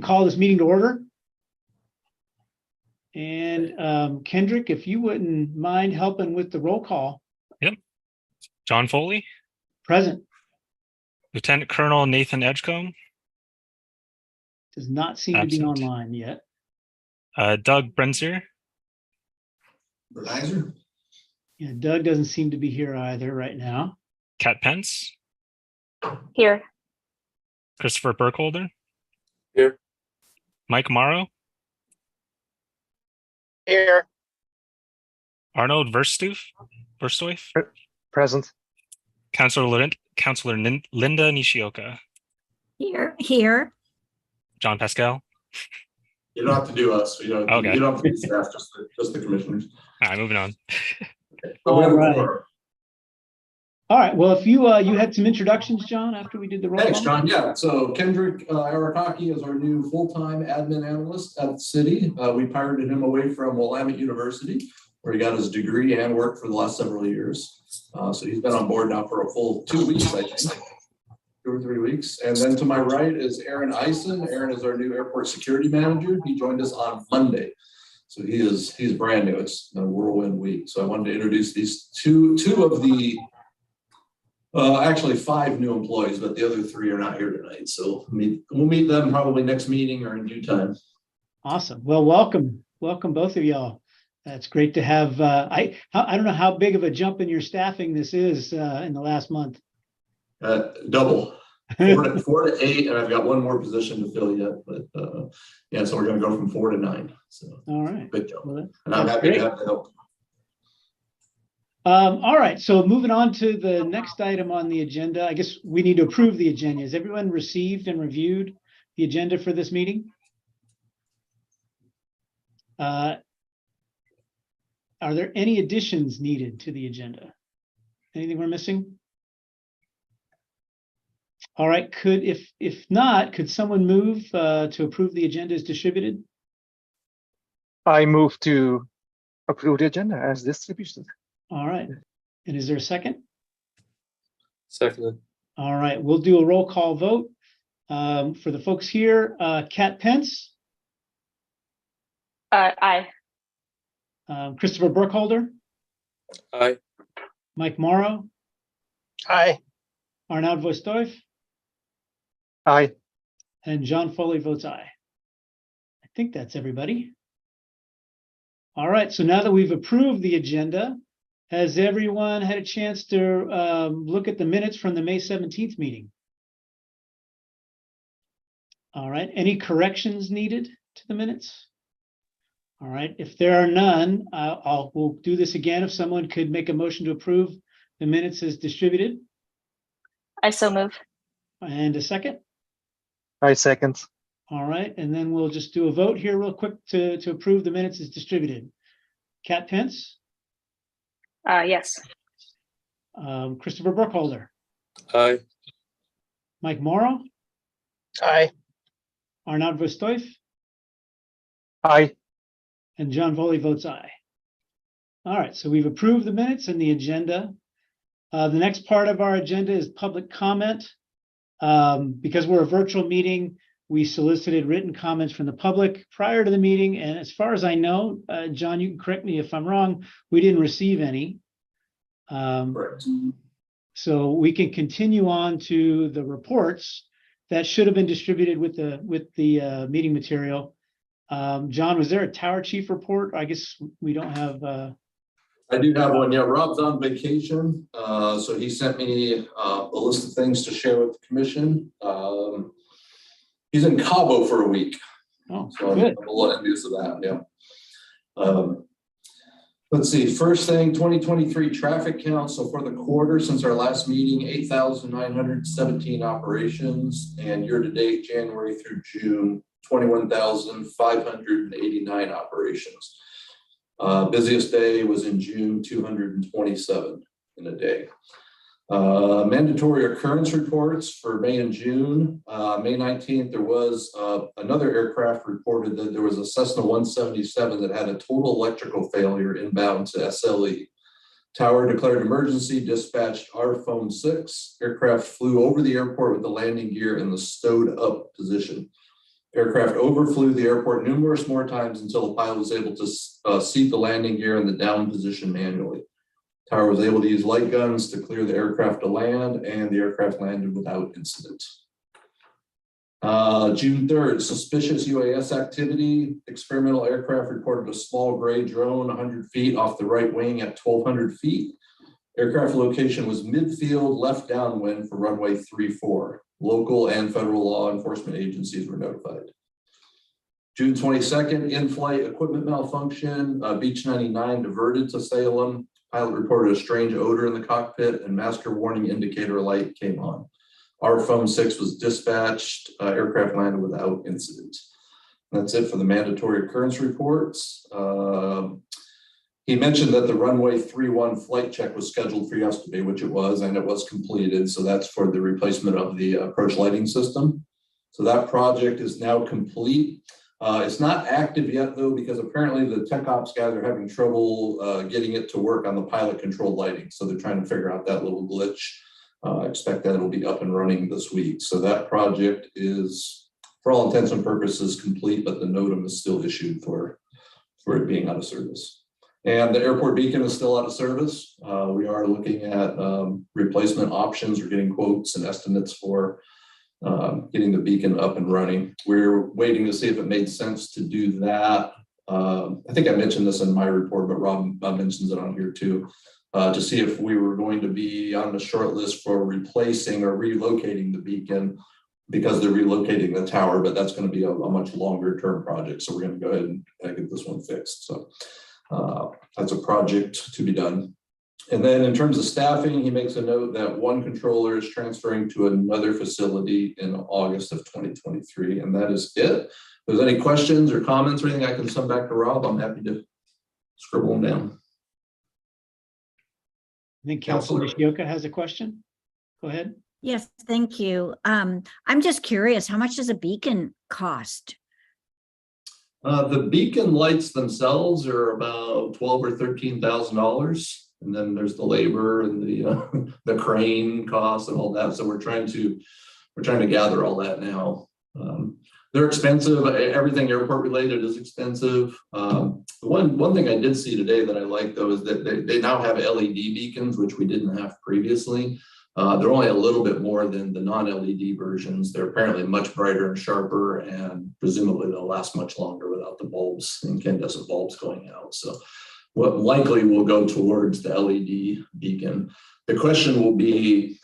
call this meeting to order. And Kendrick, if you wouldn't mind helping with the roll call. Yep. John Foley. Present. Lieutenant Colonel Nathan Edgecombe. Does not seem to be online yet. Doug Brenzer. Yeah, Doug doesn't seem to be here either right now. Kat Pence. Here. Christopher Burkholder. Here. Mike Morrow. Here. Arnold Verstoif. Present. Councilor Linda Nishioka. Here. John Pascal. You don't have to do us. You don't, Okay. You don't have to do staff, just the commissioners. All right, moving on. All right. All right. Well, if you had some introductions, John, after we did the roll Thanks, call. John. Yeah. So Kendrick Arakaki is our new full-time admin analyst at the city. We pirated him away from Willamette University, where he got his degree and worked for the last several years. So he's been on board now for a full 2 weeks, I think. 2 or 3 weeks. And then to my right is Aaron Eisen. Aaron is our new airport security manager. He joined us on Monday. So he's brand new. It's a whirlwind week. So I wanted to introduce these two of the actually 5 new employees, but the other 3 are not here tonight. So we'll meet them probably next meeting or in due time. Awesome. Well, welcome both of y'all. That's great to have. I don't know how big of a jump in your staffing this is in the last month. Double 4 to 8, and I've got 1 more position to fill yet. But yeah, so we're going to go from 4 to 9. So all right, big jump, well, and I'm happy to have the help. All right, so moving on to the next item on the agenda, I guess we need to approve the agenda. Has everyone received and reviewed the agenda for this meeting? Are there any additions needed to the agenda? Anything we're missing? All right, if not, could someone move to approve the agenda as distributed? I move to approve the agenda as distributed. All right, and is there a second? Seconded. All right, we'll do a roll call vote. For the folks here, Kat Pence. Aye. Christopher Burkholder. Aye. Mike Morrow. Aye. Arnold Verstoif. Aye. And John Foley votes aye. I think that's everybody. All right, so now that we've approved the agenda, has everyone had a chance to look at the minutes from the May 17th meeting? All right, any corrections needed to the minutes? All right, if there are none, we'll do this again. If someone could make a motion to approve the minutes as distributed. I so move. And a second. I second. All right, and then we'll just do a vote here real quick to approve the minutes as distributed. Kat Pence. Yes. Christopher Burkholder. Aye. Mike Morrow. Aye. Arnold Verstoif. Aye. And John Foley votes aye. All right, so we've approved the minutes and the agenda. The next part of our agenda is public comment. Because we're a virtual meeting, we solicited written comments from the public prior to the meeting. And as far as I know, John, you can correct me if I'm wrong, we didn't receive any. Correct. So we can continue on to the reports that should have been distributed with the meeting material. John, was there a tower chief report? I guess we don't have. I do have one. Yeah, Rob's on vacation, so he sent me a list of things to share with the commission. He's in Cabo for a week, Oh, so good. I'm a little envious of that. Yeah. Let's see. First thing, 2023 traffic count. So for the quarter, since our last meeting, 8,917 operations, and year to date, January through June, 21,589 operations. Busiest day was in June, 227 in a day. Mandatory occurrence reports for May and June. May 19th, there was another aircraft reported that there was a Cessna 177 that had a total electrical failure inbound to SLE. Tower declared emergency, dispatched RFone 6. Aircraft flew over the airport with the landing gear in the stowed up position. Aircraft overflew the airport numerous more times until the pilot was able to seat the landing gear in the down position manually. Tower was able to use light guns to clear the aircraft to land, and the aircraft landed without incident. June 3rd, suspicious UAS activity. Experimental aircraft reported a small gray drone 100 feet off the right wing at 1,200 feet. Aircraft location was midfield, left downwind for runway 34. Local and federal law enforcement agencies were notified. June 22nd, in-flight equipment malfunction. Beech 99 diverted to Salem. Pilot reported a strange odor in the cockpit, and master warning indicator light came on. RFOM 6 was dispatched. Aircraft landed without incident. That's it for the mandatory occurrence reports. He mentioned that the runway 31 flight check was scheduled for yesterday, which it was, and it was completed. So that's for the replacement of the approach lighting system. So that project is now complete. It's not active yet though, because apparently the tech ops guys are having trouble getting it to work on the pilot controlled lighting. So they're trying to figure out that little glitch. I expect that it'll be up and running this week. So that project is, for all intents and purposes, complete, but the NOTAM is still issued for it being out of service. And the airport beacon is still out of service. We are looking at replacement options. We're getting quotes and estimates for getting the beacon up and running. We're waiting to see if it made sense to do that. I think I mentioned this in my report, but Rob mentions it on here too, to see if we were going to be on the short list for replacing or relocating the beacon, because they're relocating the tower, but that's going to be a much longer term project. So we're going to go ahead and get this one fixed. So that's a project to be done. And then in terms of staffing, he makes a note that one controller is transferring to another facility in August of 2023. And that is it. If there's any questions or comments or anything I can send back to Rob, I'm happy to scribble them down. I think Councilor Nishioka has a question. Go ahead. Yes, thank you. I'm just curious, how much does a beacon cost? The beacon lights themselves are about $12,000 or $13,000, and then there's the labor and the crane costs and all that. So we're trying to gather all that now. They're expensive. Everything airport related is expensive. One thing I did see today that I like though is that they now have LED beacons, which we didn't have previously. They're only a little bit more than the non-LED versions. They're apparently much brighter and sharper, and presumably they'll last much longer without the bulbs, incandescent bulbs going out. So what likely will go towards the LED beacon. The question will be,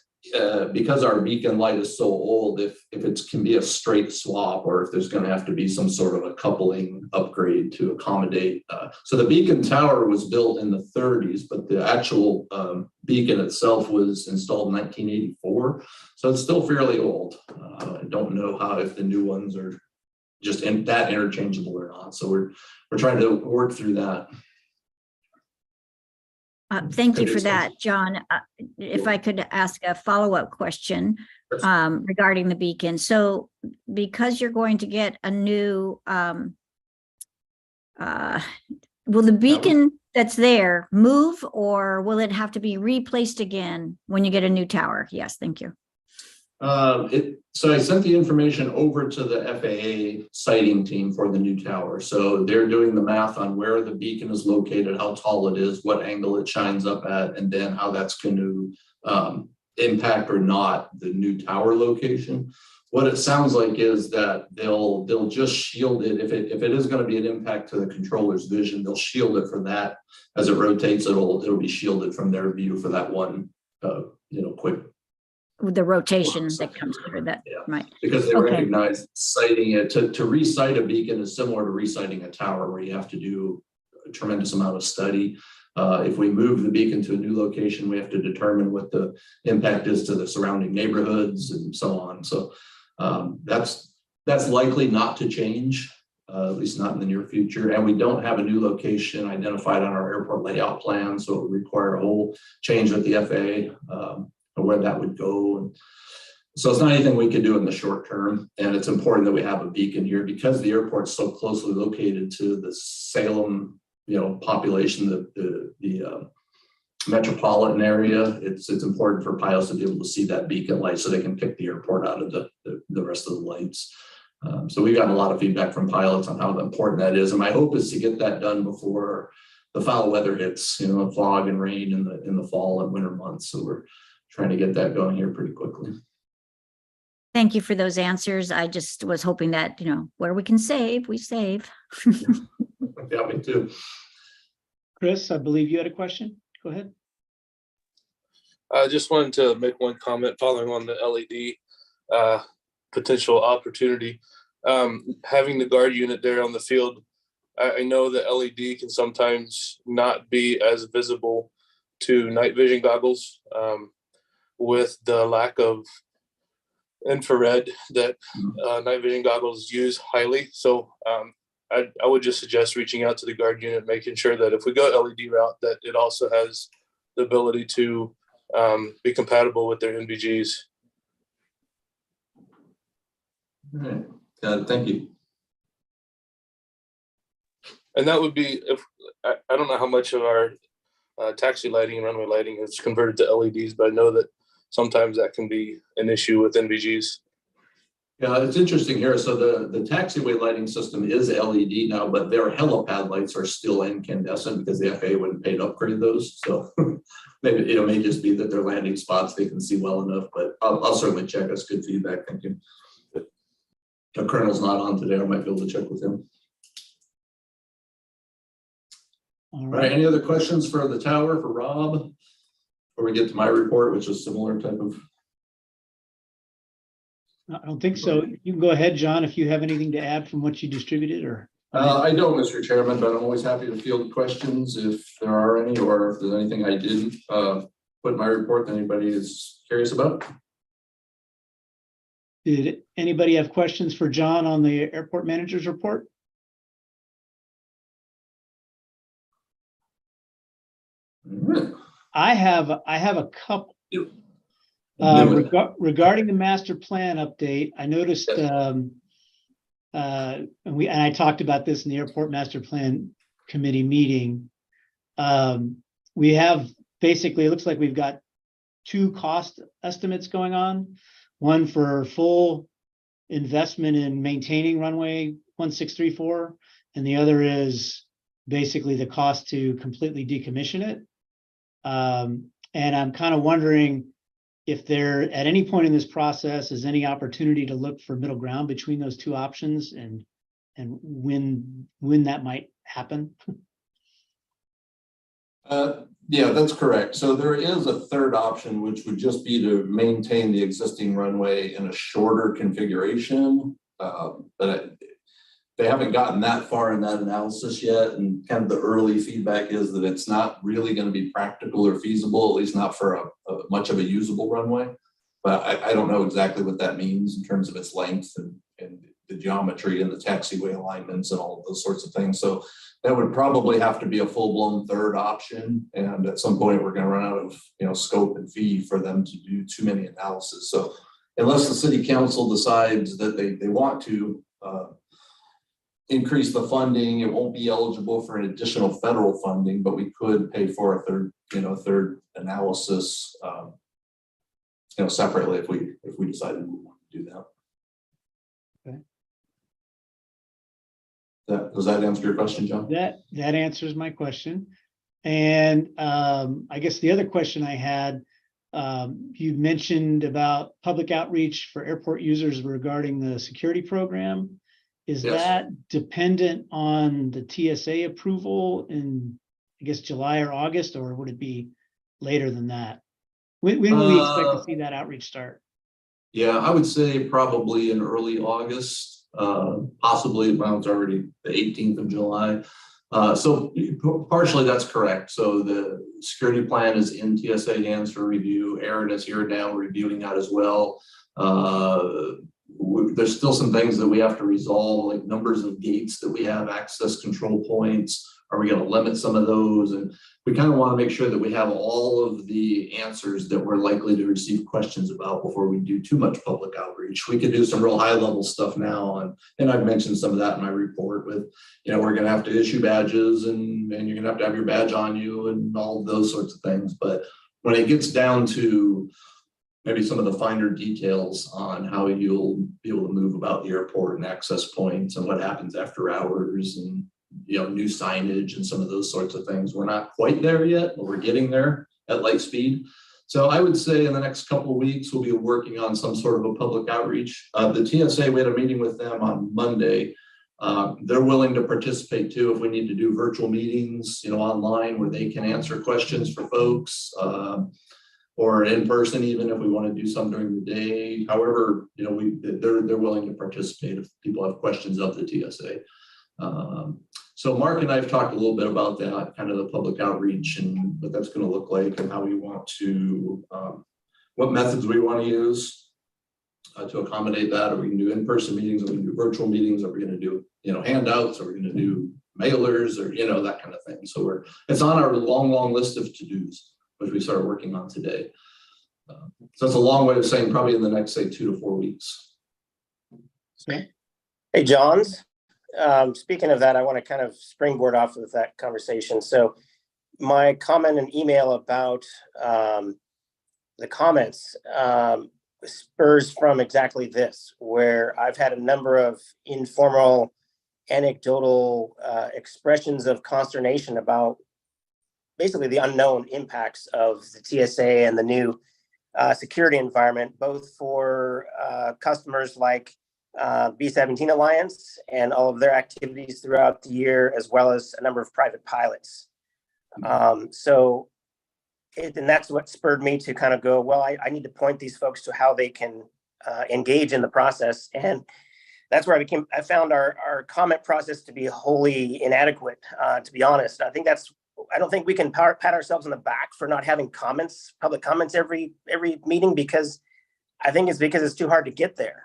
because our beacon light is so old, if it can be a straight swap, or if there's going to have to be some sort of a coupling upgrade to accommodate. So the beacon tower was built in the 30s, but the actual beacon itself was installed in 1984. So it's still fairly old. I don't know if the new ones are just that interchangeable or not. So we're trying to work through that. Thank you for that, John. If I could ask a follow-up question regarding the beacon. So because you're going to get a new, will the beacon that's there move, or will it have to be replaced again when you get a new tower? Yes, thank you. So I sent the information over to the FAA siting team for the new tower. So they're doing the math on where the beacon is located, how tall it is, what angle it shines up at, and then how that's going to impact or not the new tower location. What it sounds like is that they'll just shield it. If it is going to be an impact to the controller's vision, they'll shield it for that. As it rotates, it'll be shielded from their view for that one, quick. The rotation that comes through that, yeah. Right? Because they Okay. recognize siting it to re-site a beacon is similar to re-siting a tower, where you have to do a tremendous amount of study. If we move the beacon to a new location, we have to determine what the impact is to the surrounding neighborhoods and so on. So that's likely not to change, at least not in the near future. And we don't have a new location identified on our airport layout plan, so it would require a whole change with the FAA. Where that would go. And so it's not anything we could do in the short term. And it's important that we have a beacon here because the airport's so closely located to the Salem, population, the metropolitan area. It's important for pilots to be able to see that beacon light so they can pick the airport out of the rest of the lights. So we got a lot of feedback from pilots on how important that is. And my hope is to get that done before the foul weather hits, fog and rain in the fall and winter months. So we're trying to get that going here pretty quickly. Thank you for those answers. I just was hoping that, where we can save, we save. Yeah, me too. Chris, I believe you had a question. Go ahead. I just wanted to make one comment following on the LED potential opportunity. Having the guard unit there on the field, I know that LED can sometimes not be as visible to night vision goggles with the lack of infrared that night vision goggles use highly. So I would just suggest reaching out to the guard unit, making sure that if we go LED route, that it also has the ability to be compatible with their NVGs. All right. Thank you. And that would be, if I don't know how much of our taxi lighting and runway lighting is converted to LEDs, but I know that sometimes that can be an issue with NVGs. Yeah, it's interesting here. So the taxiway lighting system is LED now, but their helipad lights are still incandescent because the FAA wouldn't pay to upgrade those. So maybe it may just be that their landing spots they can see well enough, but I'll certainly check. That's good feedback. Thank you. The Colonel's not on today. I might be able to check with him. All All right. right. Any other questions for the tower for Rob? Before we get to my report, which is similar type of. I don't think so. You can go ahead, John, if you have anything to add from what you distributed or. I don't, Mr. Chairman, but I'm always happy to field questions if there are any, or if there's anything I didn't put in my report that anybody is curious about. Did anybody have questions for John on the airport manager's report? All right. I have a couple. Yep. Regarding the master plan update, I noticed, and I talked about this in the airport master plan committee meeting. We have basically, it looks like we've got two cost estimates going on. One for full investment in maintaining runway 1634, and the other is basically the cost to completely decommission it. And I'm kind of wondering if there, at any point in this process, is any opportunity to look for middle ground between those two options, and when that might happen. Yeah, that's correct. So there is a third option, which would just be to maintain the existing runway in a shorter configuration. But they haven't gotten that far in that analysis yet. And kind of the early feedback is that it's not really going to be practical or feasible, at least not for a much of a usable runway. But I don't know exactly what that means in terms of its length and the geometry and the taxiway alignments and all of those sorts of things. So that would probably have to be a full-blown third option. And at some point we're going to run out of scope and fee for them to do too many analysis. So unless the city council decides that they want to increase the funding, it won't be eligible for an additional federal funding, but we could pay for a third analysis separately if we decided we want to do that. Does that answer your question, John? That answers my question. And I guess the other question I had, you mentioned about public outreach for airport users regarding the security program. Is Yes. that dependent on the TSA approval in, I guess, July or August, or would it be later than that? When would we expect to see that outreach start? Yeah, I would say probably in early August. Possibly, well, it's already the 18th of July. So partially that's correct. So the security plan is in TSA hands for review. Aaron is here now reviewing that as well. There's still some things that we have to resolve, like numbers of gates that we have, access control points. Are we going to limit some of those? And we kind of want to make sure that we have all of the answers that we're likely to receive questions about before we do too much public outreach. We could do some real high level stuff now. And I've mentioned some of that in my report with, we're going to have to issue badges and you're going to have your badge on you and all of those sorts of things. But when it gets down to maybe some of the finer details on how you'll be able to move about the airport and access points and what happens after hours and, new signage and some of those sorts of things. We're not quite there yet, but we're getting there at light speed. So I would say in the next couple of weeks, we'll be working on some sort of a public outreach. The TSA, we had a meeting with them on Monday. They're willing to participate too if we need to do virtual meetings, online where they can answer questions for folks, or in person, even if we want to do some during the day. However, they're willing to participate if people have questions of the TSA. So Mark and I have talked a little bit about that, kind of the public outreach and what that's going to look like and how we want to, what methods we want to use to accommodate that. Are we going to do in-person meetings? Are we going to do virtual meetings? Are we going to do, handouts? Are we going to do mailers or, that kind of thing? So it's on our long list of to-dos, which we started working on today. So it's a long way of saying probably in the next, say, 2 to 4 weeks. Hey, Johns. Speaking of that, I want to kind of springboard off of that conversation. So my comment and email about the comments spurs from exactly this, where I've had a number of informal, anecdotal expressions of consternation about basically the unknown impacts of the TSA and the new security environment, both for customers like B-17 Alliance and all of their activities throughout the year, as well as a number of private pilots. And that's what spurred me to kind of go, well, I need to point these folks to how they can engage in the process. And that's where I found our comment process to be wholly inadequate, to be honest. I don't think we can pat ourselves on the back for not having public comments every meeting, because I think it's because it's too hard to get there.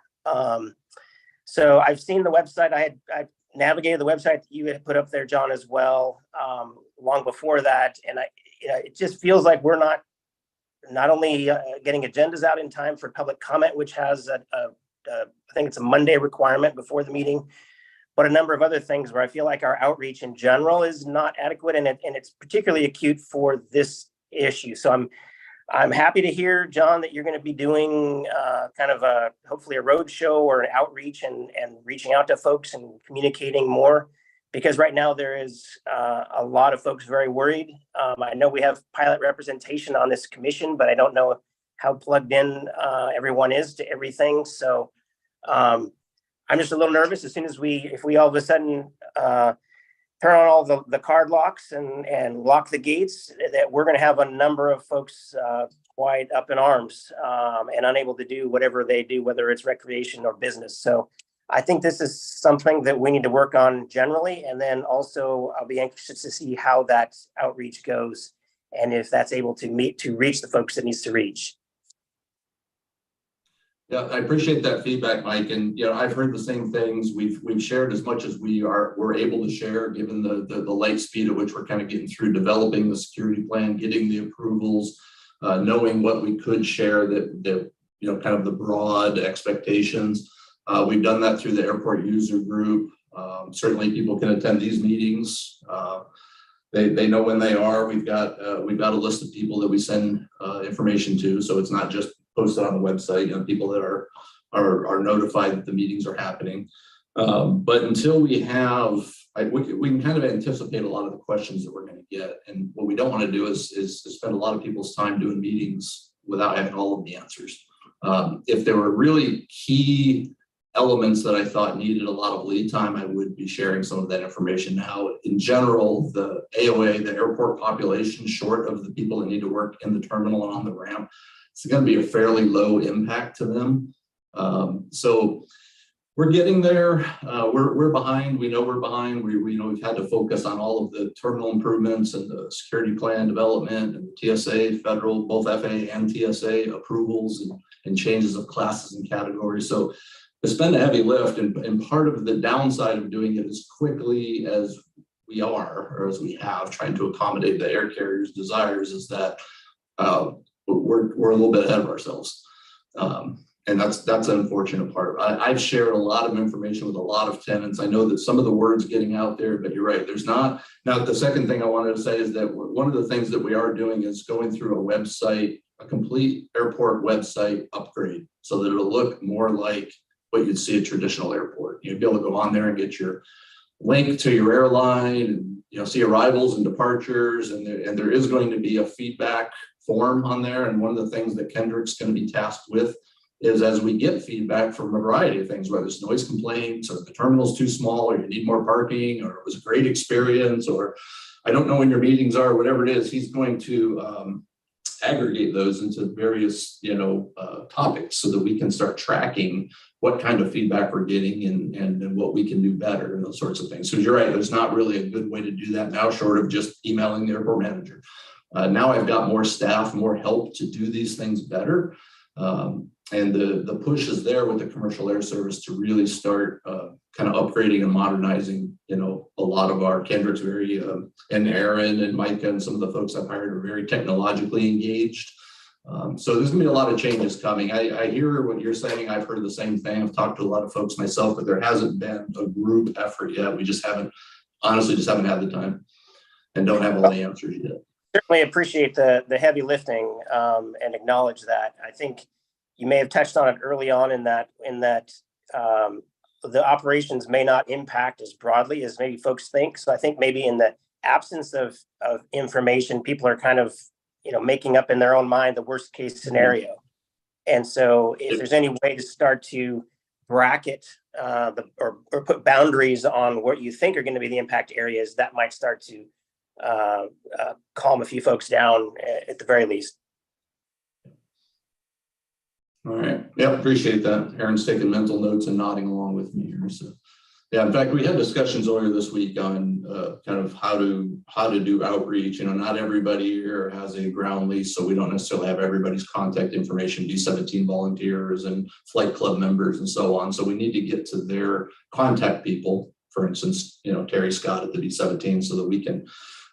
So I've seen the website. I navigated the website that you had put up there, John, as well, long before that. And it just feels like we're not only getting agendas out in time for public comment, which has I think it's a Monday requirement before the meeting, but a number of other things where I feel like our outreach in general is not adequate, and it's particularly acute for this issue. So I'm happy to hear, John, that you're going to be doing kind of hopefully a road show or an outreach and reaching out to folks and communicating more, because right now there is a lot of folks very worried. I know we have pilot representation on this commission, but I don't know how plugged in everyone is to everything. So I'm just a little nervous if we all of a sudden turn on all the card locks and lock the gates, that we're going to have a number of folks quite up in arms and unable to do whatever they do, whether it's recreation or business. So I think this is something that we need to work on generally. And then also I'll be anxious to see how that outreach goes and if that's able to reach the folks it needs to reach. Yeah, I appreciate that feedback, Mike. And I've heard the same things. We've shared as much as we're able to share, given the light speed at which we're kind of getting through developing the security plan, getting the approvals, knowing what we could share, that kind of the broad expectations. We've done that through the airport user group. Certainly, people can attend these meetings. They know when they are. We've got a list of people that we send information to, so it's not just posted on the website. People that are notified that the meetings are happening. But until we have, we can kind of anticipate a lot of the questions that we're going to get. And what we don't want to do is spend a lot of people's time doing meetings without having all of the answers. If there were really key elements that I thought needed a lot of lead time, I would be sharing some of that information now. In general, the AOA, the airport population, short of the people that need to work in the terminal and on the ramp, it's going to be a fairly low impact to them. So we're getting there. We're behind. We know we're behind. We've had to focus on all of the terminal improvements and the security plan development and the TSA, federal, both FAA and TSA approvals and changes of classes and categories. So it's been a heavy lift, and part of the downside of doing it as quickly as we are, or as we have, trying to accommodate the air carrier's desires, is that we're a little bit ahead of ourselves. And that's an unfortunate part. I've shared a lot of information with a lot of tenants. I know that some of the word's getting out there, but you're right, there's not. Now, the second thing I wanted to say is that one of the things that we are doing is going through a website a complete airport website upgrade so that it'll look more like what you'd see at a traditional airport. You'd be able to go on there and get your link to your airline and, you know, see arrivals and departures. And there is going to be a feedback form on there. And one of the things that Kendrick's going to be tasked with is, as we get feedback from a variety of things, whether it's noise complaints or the terminal's too small, or you need more parking, or it was a great experience, or I don't know when your meetings are, whatever it is, he's going to aggregate those into various, topics so that we can start tracking what kind of feedback we're getting and what we can do better and those sorts of things. So you're right, there's not really a good way to do that now, short of just emailing the airport manager. Now I've got more staff, more help to do these things better. And the push is there with the commercial air service to really start kind of upgrading and modernizing, a lot of our Kendrick's very, and Aaron and Micah and some of the folks I've hired are very technologically engaged. So there's gonna be a lot of changes coming. I hear what you're saying. I've heard the same thing. I've talked to a lot of folks myself, but there hasn't been a group effort yet. We just haven't had the time and don't have all the answers yet. Certainly appreciate the heavy lifting and acknowledge that. I think you may have touched on it early on in that the operations may not impact as broadly as maybe folks think. So I think maybe in the absence of information, people are kind of, making up in their own mind the worst case scenario. And so if there's any way to start to bracket or put boundaries on what you think are going to be the impact areas, that might start to calm a few folks down at the very least. All right. Yeah, appreciate that. Aaron's taking mental notes and nodding along with me here. So, yeah, in fact, we had discussions earlier this week on kind of how to do outreach. Not everybody here has a ground lease, so we don't necessarily have everybody's contact information, D17 volunteers and flight club members and so on. So we need to get to their contact people, for instance, Terry Scott at the D17, so that we can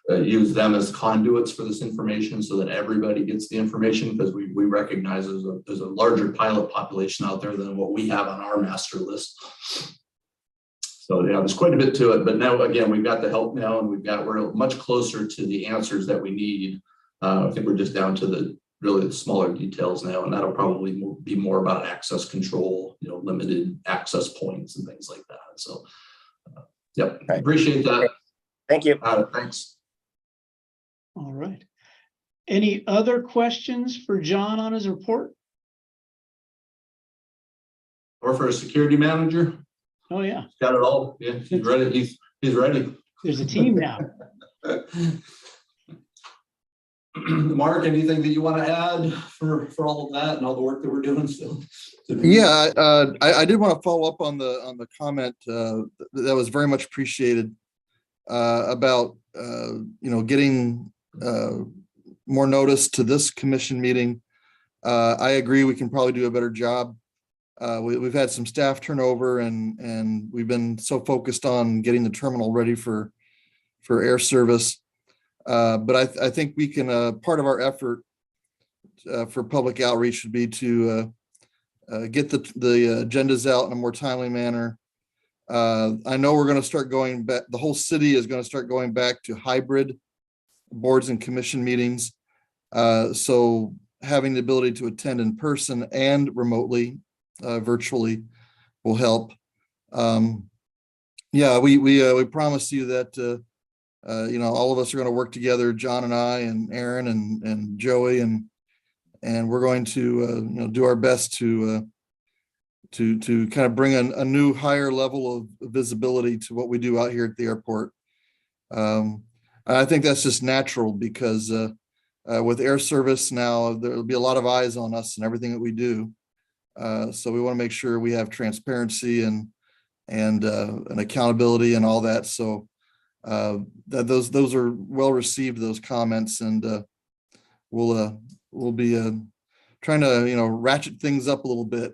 use them as conduits for this information so that everybody gets the information, because we recognize there's a larger pilot population out there than what we have on our master list. So yeah, there's quite a bit to it, but now again, we've got the help now, and we're much closer to the answers that we need. I think we're just down to the smaller details now, and that'll probably be more about access control, limited access points and things like that. So yep, right. Appreciate that. Thank you. Thanks. All right. Any other questions for John on his report? Or for a security manager? Oh yeah. He's got it all. Yeah, he's ready. He's ready. There's a team now. Mark, anything that you want to add for all of that and all the work that we're doing still? Yeah, I did want to follow up on the comment that was very much appreciated about getting more notice to this commission meeting. I agree we can probably do a better job. We've had some staff turnover, and we've been so focused on getting the terminal ready for air service. But I think we can, part of our effort for public outreach should be to get the agendas out in a more timely manner. I know we're going to start going back, the whole city is going to start going back to hybrid boards and commission meetings. So having the ability to attend in person and remotely, virtually, will help. Yeah, we promise you that all of us are going to work together, John and I and Aaron and Joey, and we're going to do our best to kind of bring a new higher level of visibility to what we do out here at the airport. I think that's just natural because with air service now, there'll be a lot of eyes on us and everything that we do. So we want to make sure we have transparency and accountability and all that. So that those are well received, those comments, and we'll be trying to ratchet things up a little bit.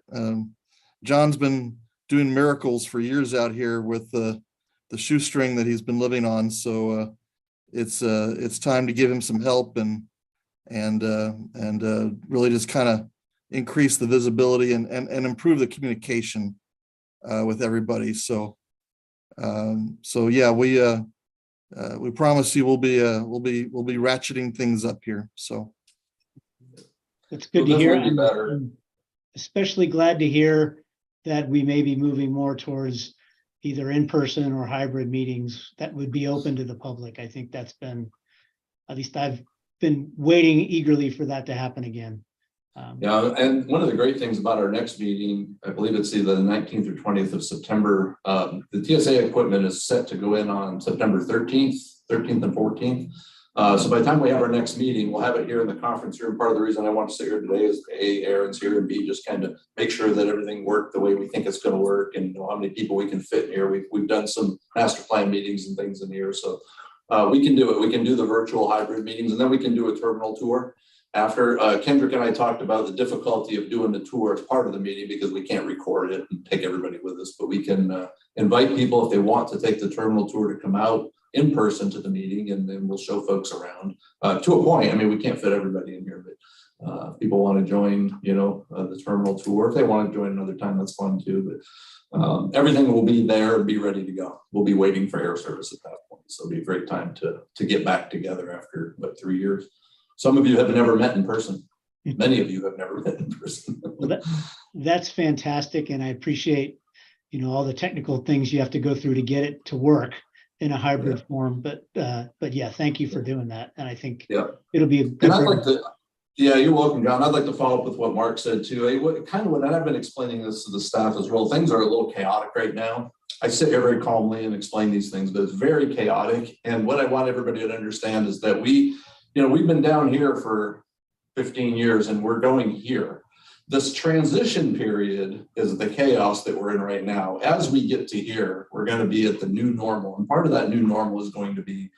John's been doing miracles for years out here with the shoestring that he's been living on. So it's time to give him some help and really just kind of increase the visibility and improve the communication with everybody. So yeah, we promise you we'll be ratcheting things up here. So That's good It'll to hear. definitely be better. I'm especially glad to hear that we may be moving more towards either in-person or hybrid meetings that would be open to the public. I think that's been, at least I've been waiting eagerly for that to happen again. Yeah, and one of the great things about our next meeting, I believe it's either the 19th or 20th of September, the TSA equipment is set to go in on September 13th and 14th. So by the time we have our next meeting, we'll have it here in the conference room. Part of the reason I want to sit here today is A, Aaron's here, and B, just kind of make sure that everything worked the way we think it's going to work, and how many people we can fit in here. We've done some master plan meetings and things in here, so we can do it. We can do the virtual hybrid meetings, and then we can do a terminal tour. After Kendrick and I talked about the difficulty of doing the tour as part of the meeting because we can't record it and take everybody with us, but we can invite people if they want to take the terminal tour to come out in person to the meeting, and then we'll show folks around to a point. I mean, we can't fit everybody in here, but if people want to join, the terminal tour, if they want to join another time, that's fine too. But everything will be there and be ready to go. We'll be waiting for air service at that point. So it'll be a great time to get back together after about 3 years. Some of you have never met in person. Many of you have never met in person. Well, that's fantastic. And I appreciate, all the technical things you have to go through to get it to work in a hybrid form. But yeah, thank you for doing that. And I think it'll be a good. And I'd like to, you're welcome, John. I'd like to follow up with what Mark said too. When I've been explaining this to the staff as well, things are a little chaotic right now. I sit here very calmly and explain these things, but it's very chaotic. And what I want everybody to understand is that we've been down here for 15 years and we're going here. This transition period is the chaos that we're in right now. As we get to here, we're going to be at the new normal. And part of that new normal is going to be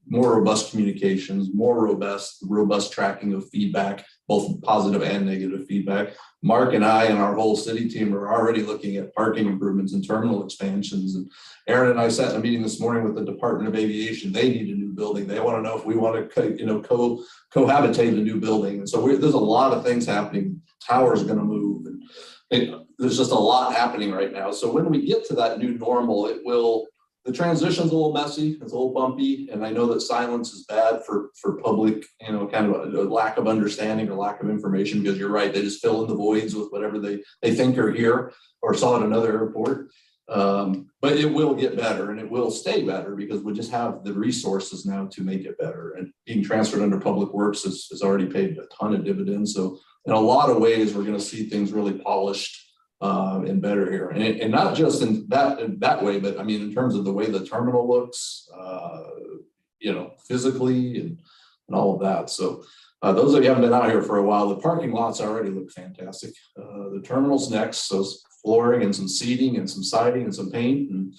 more robust communications, more robust tracking of feedback, both positive and negative feedback. Mark and I and our whole city team are already looking at parking improvements and terminal expansions. And Aaron and I sat in a meeting this morning with the Department of Aviation. They need a new building. They want to know if we want to, cohabitate a new building. And so there's a lot of things happening. Tower's going to move, and there's just a lot happening right now. So when we get to that new normal, the transition's a little messy, it's a little bumpy, and I know that silence is bad for public, kind of a lack of understanding or lack of information, because you're right, they just fill in the voids with whatever they think are here or saw at another airport. But it will get better, and it will stay better because we just have the resources now to make it better. And being transferred under Public Works has already paid a ton of dividends. So in a lot of ways, we're going to see things really polished and better here, and not just in that way, but I mean in terms of the way the terminal looks, physically and all of that. So those of you who haven't been out here for a while, the parking lots already look fantastic. The terminal's next, so flooring and some seating and some siding and some paint, and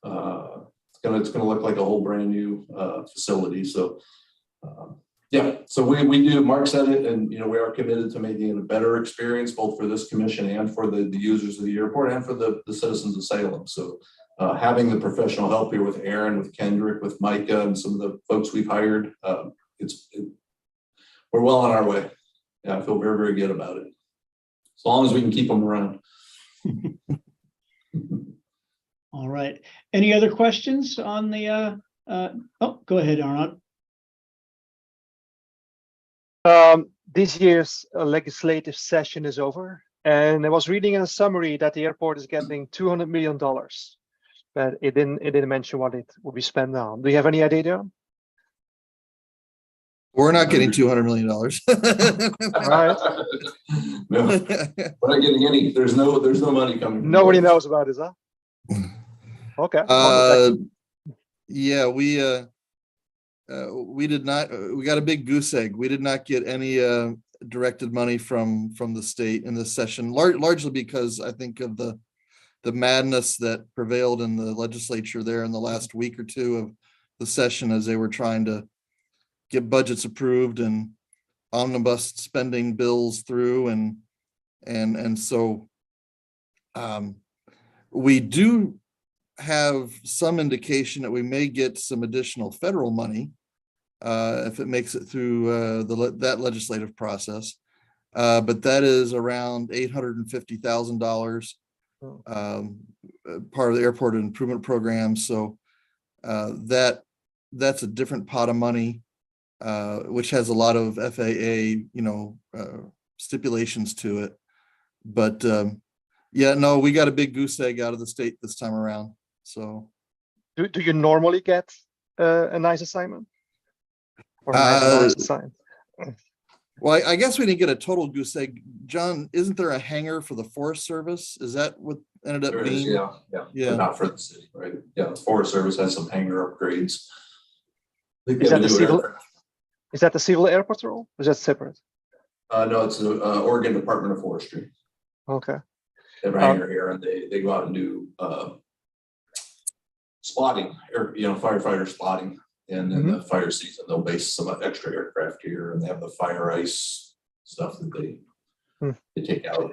it's gonna look like a whole brand new facility. So. So we do, Mark said it, and we are committed to making it a better experience both for this commission and for the users of the airport and for the citizens of Salem. So having the professional help here with Aaron, with Kendrick, with Micah, and some of the folks we've hired, we're well on our way. Yeah, I feel very, very good about it. As long as we can keep them around. All right. Any other questions on the, go ahead, Arnold. This year's legislative session is over, and I was reading in a summary that the airport is getting $200 million, but it didn't mention what it will be spent on. Do you have any idea? We're not getting $200 million. All right. No, we're not getting any. There's no money coming. Nobody knows about it, huh? Okay. Yeah, we did not. We got a big goose egg. We did not get any directed money from the state in this session, largely because I think of the madness that prevailed in the legislature there in the last week or two of the session as they were trying to get budgets approved and omnibus spending bills through, and so we do have some indication that we may get some additional federal money if it makes it through that legislative process, but that is around $850,000, part of the airport improvement program. So that's a different pot of money which has a lot of FAA, stipulations to it. But yeah, no, we got a big goose egg out of the state this time around. So Do you normally get a nice assignment? Or nice assignment? well, I guess we didn't get a total goose egg. John, isn't there a hangar for the Forest Service? Is that what ended up There is, being? yeah, but not for the city, right? Yeah, the Forest Service has some hangar upgrades. I think they Is have that a the new civil? aircraft. Is that the civil airport role? Or is that separate? No, it's the Oregon Department of Forestry. Okay. They have a hangar here, and they go out and do spotting, or firefighter spotting. And in the fire season, they'll base some extra aircraft here, and they have the fire ice stuff that they take out.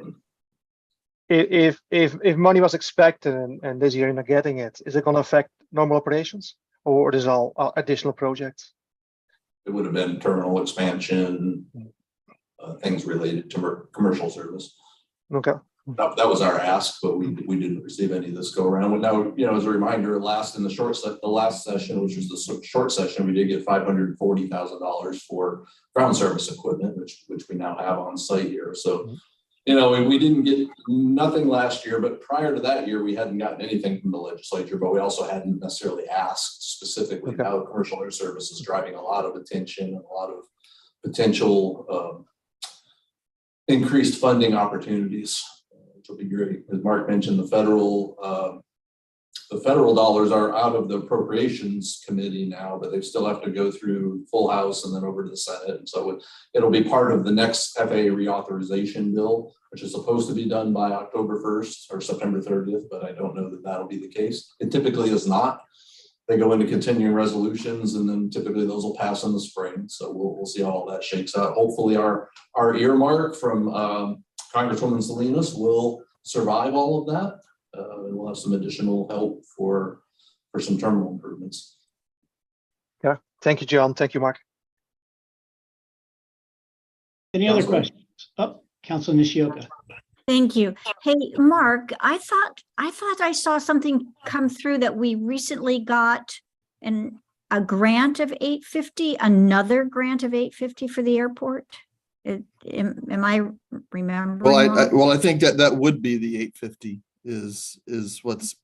If money was expected and this year you're not getting it, is it going to affect normal operations, or is all additional projects? It would have been terminal expansion, things related to commercial service. Okay. That was our ask, but we didn't receive any this go around. Now, as a reminder, the last session, which was the short session, we did get $540,000 for ground service equipment, which we now have on site here. So, we didn't get nothing last year, but prior to that year, we hadn't gotten anything from the legislature, but we also hadn't necessarily asked specifically how commercial air service is driving a lot of attention and a lot of potential increased funding opportunities, which will be great. As Mark mentioned, the federal dollars are out of the appropriations committee now, but they still have to go through full House and then over to the Senate. And so it'll be part of the next FAA reauthorization bill, which is supposed to be done by October 1st or September 30th, but I don't know that that'll be the case. It typically is not. They go into continuing resolutions, and then typically those will pass in the spring. So we'll see how all that shakes out. Hopefully our earmark from Congresswoman Salinas will survive all of that. And we'll have some additional help for some terminal improvements. Yeah. Thank you, John. Thank you, Mark. Any other Councilor. questions? Oh, Councilor Nishioka. Thank you. Hey, Mark, I thought I saw something come through that we recently got a grant of $850, another grant of $850 for the airport. Am I remembering? Well, I think that would be the 850 is what's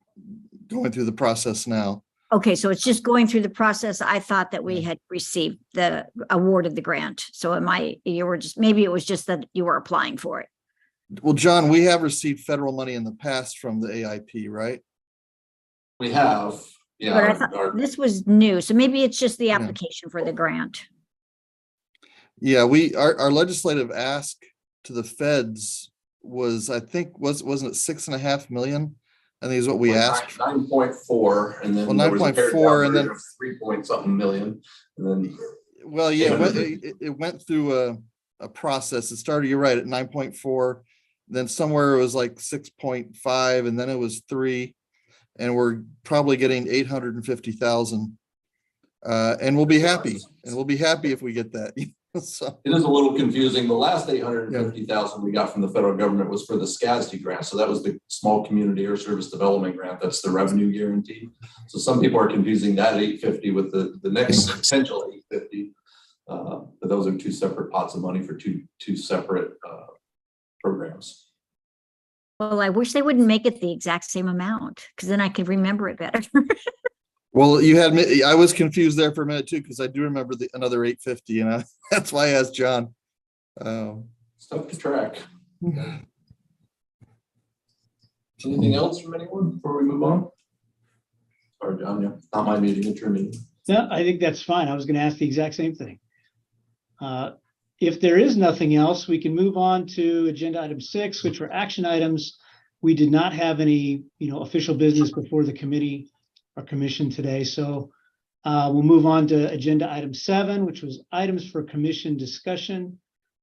going through the process now. Okay, so it's just going through the process. I thought that we had received the award of the grant. So maybe it was just that you were applying for it. Well, John, we have received federal money in the past from the AIP, right? We have, yeah. But I thought this was new. So maybe it's just the application for the grant. Yeah, our legislative ask to the feds was, I think, wasn't it $6.5 million? I think is what we asked. 9.4, and then Well, 9.4, and then 3 point something million, and then. Well, yeah, it went through a process. It started, you're right, at 9.4, then somewhere it was like 6.5, and then it was 3, and we're probably getting 850,000. And we'll be happy, if we get that. So it is a little confusing. The last 850,000 we got from the federal government was for the SCASD grant. So that was the Small Community Air Service Development Grant. That's the revenue guarantee. So some people are confusing that 850 with the next potential 850. But those are two separate pots of money for two separate programs. Well, I wish they wouldn't make it the exact same amount, because then I could remember it better. well, you had me. I was confused there for a minute too, because I do remember another 850, and that's why I asked John. Stuff to track. Anything else from anyone before we move on? Sorry, John. Yeah, not my meeting. It's your meeting. No, I think that's fine. I was going to ask the exact same thing. If there is nothing else, we can move on to agenda item 6, which were action items. We did not have any, official business before the committee or commission today. So we'll move on to agenda item 7, which was items for commission discussion.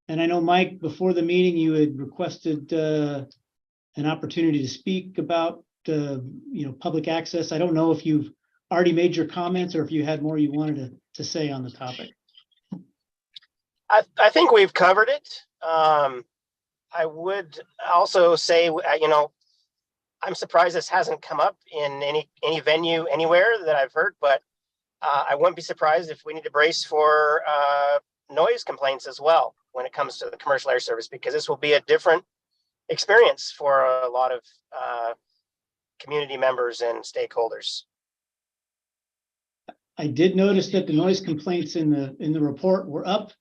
And I know, Mike, before the meeting, you had requested an opportunity to speak about, public access. I don't know if you've already made your comments or if you had more you wanted to say on the topic. I think we've covered it. I would also say, I'm surprised this hasn't come up in any venue anywhere that I've heard, but I wouldn't be surprised if we need to brace for noise complaints as well when it comes to the commercial air service, because this will be a different experience for a lot of community members and stakeholders. I did notice that the noise complaints in the report were up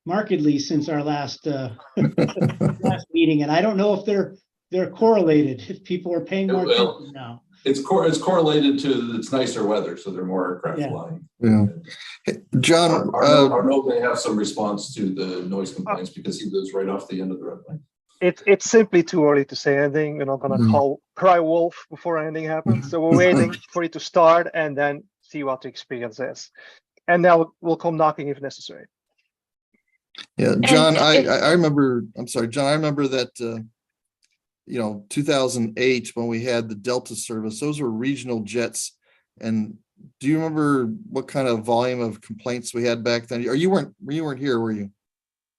markedly since our last last meeting, and I don't know if they're correlated, if people are paying more Well, attention now. It's correlated to it's nicer weather, so there are more aircraft Yeah. flying. Yeah. Hey, John, Arnold may have some response to the noise complaints because he lives right off the end of the runway. It's simply too early to say anything. We're not gonna cry wolf before anything happens. So we're waiting for it to start and then see what the experience is. And then we'll come knocking if necessary. yeah, John, if- I remember, I'm sorry, John, I remember that, 2008 when we had the Delta service, those were regional jets. And do you remember what kind of volume of complaints we had back then? Or you weren't here, were you?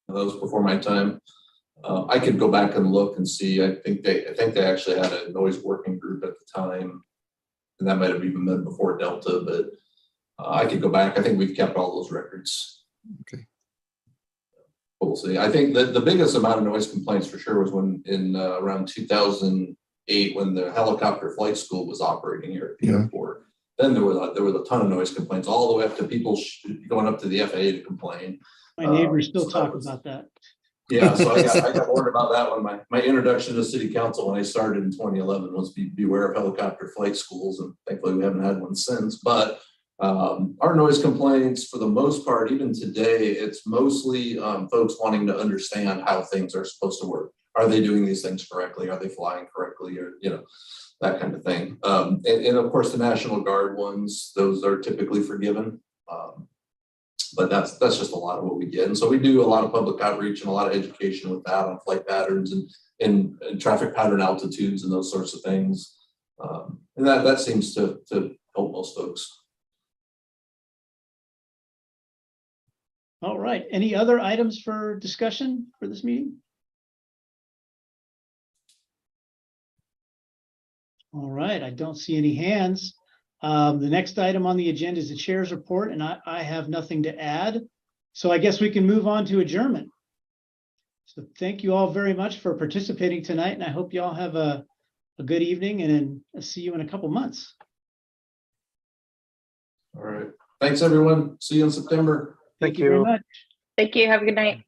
That was before my time. I could go back and look and see. I think they actually had a noise working group at the time, and that might have even been before Delta. But I could go back. I think we've kept all those records. Okay. But we'll see. I think that the biggest amount of noise complaints for sure was when in around 2008 when the helicopter flight school was operating here at the Yeah. airport. Then there was a ton of noise complaints all the way up to people going up to the FAA to complain. My neighbors still so that talk was- about that. Yeah, so I got warned about that one. My introduction to city council when I started in 2011 was beware of helicopter flight schools, and thankfully we haven't had one since. But our noise complaints, for the most part, even today, it's mostly folks wanting to understand how things are supposed to work. Are they doing these things correctly? Are they flying correctly? Or that kind of thing. And of course, the National Guard ones, those are typically forgiven. But that's just a lot of what we get. And so we do a lot of public outreach and a lot of education with that on flight patterns and traffic pattern altitudes and those sorts of things. And that seems to help most folks. All right. Any other items for discussion for this meeting? All right. I don't see any hands. The next item on the agenda is the chair's report, and I have nothing to add. So I guess we can move on to adjournment. So thank you all very much for participating tonight, and I hope you all have a good evening, and then see you in a couple months. All right. Thanks, everyone. See you in September. Thank you very much. Thank you. Have a good night.